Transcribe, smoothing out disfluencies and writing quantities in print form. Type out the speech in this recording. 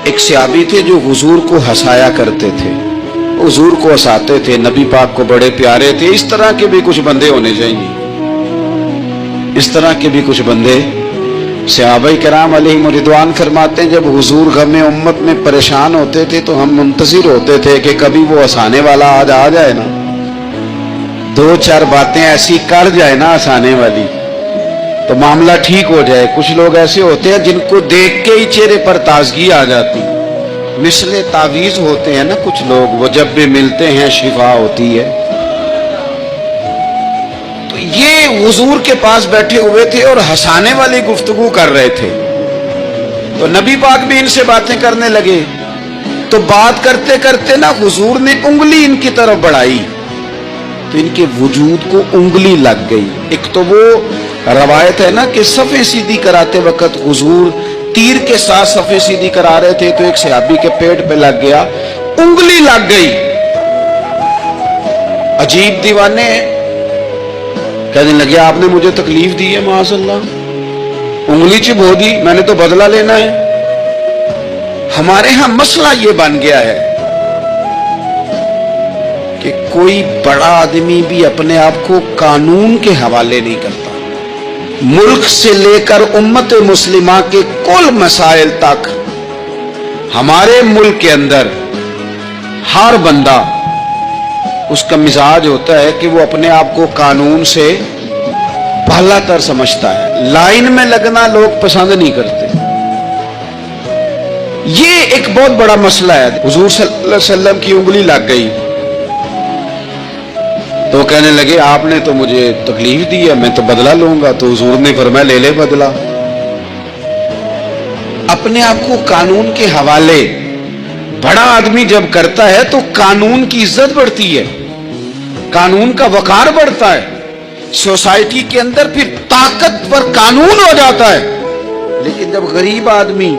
ایک صحابی تھے جو حضور کو ہنسایا کرتے تھے، حضور کو ہنساتے تھے، نبی پاک کو بڑے پیارے تھے۔ اس طرح کے بھی کچھ بندے ہونے چاہیے، اس طرح کے بھی کچھ بندے۔ صحابہ کرام علیہم رضوان فرماتے ہیں جب حضور غم امت میں پریشان ہوتے تھے تو ہم منتظر ہوتے تھے کہ کبھی وہ ہنسانے والا آج آ جائے نا، دو چار باتیں ایسی کر جائے نا ہنسانے والی تو معاملہ ٹھیک ہو جائے۔ کچھ لوگ ایسے ہوتے ہیں جن کو دیکھ کے ہی چہرے پر تازگی آ جاتی، مثل تعویذ ہوتے ہیں نا کچھ لوگ، وہ جب بھی ملتے ہیں شفا ہوتی ہے۔ تو یہ حضور کے پاس بیٹھے ہوئے تھے اور ہنسانے والی گفتگو کر رہے تھے، تو نبی پاک بھی ان سے باتیں کرنے لگے۔ تو بات کرتے کرتے نا حضور نے انگلی ان کی طرف بڑھائی تو ان کے وجود کو انگلی لگ گئی۔ ایک تو وہ روایت ہے نا کہ صفیں سیدھی کراتے وقت حضور تیر کے ساتھ صفیں سیدھی کرا رہے تھے تو ایک صحابی کے پیٹ پہ لگ گیا، انگلی لگ گئی۔ عجیب دیوانے کہنے لگے آپ نے مجھے تکلیف دی ہے، معاذ اللہ، انگلی چبھو دی، میں نے تو بدلہ لینا ہے۔ ہمارے ہاں مسئلہ یہ بن گیا ہے کہ کوئی بڑا آدمی بھی اپنے آپ کو قانون کے حوالے نہیں کرتا۔ ملک سے لے کر امت مسلمہ کے کل مسائل تک ہمارے ملک کے اندر ہر بندہ اس کا مزاج ہوتا ہے کہ وہ اپنے آپ کو قانون سے بالا تر سمجھتا ہے۔ لائن میں لگنا لوگ پسند نہیں کرتے۔ یہ ایک بہت بڑا مسئلہ ہے۔ حضور صلی اللہ علیہ وسلم کی انگلی لگ گئی تو کہنے لگے آپ نے تو مجھے تکلیف دی ہے، میں تو بدلہ لوں گا۔ تو حضور نے فرمایا لے لے بدلہ۔ اپنے آپ کو قانون کے حوالے بڑا آدمی جب کرتا ہے تو قانون کی عزت بڑھتی ہے، قانون کا وقار بڑھتا ہے، سوسائٹی کے اندر پھر طاقت پر قانون ہو جاتا ہے۔ لیکن جب غریب آدمی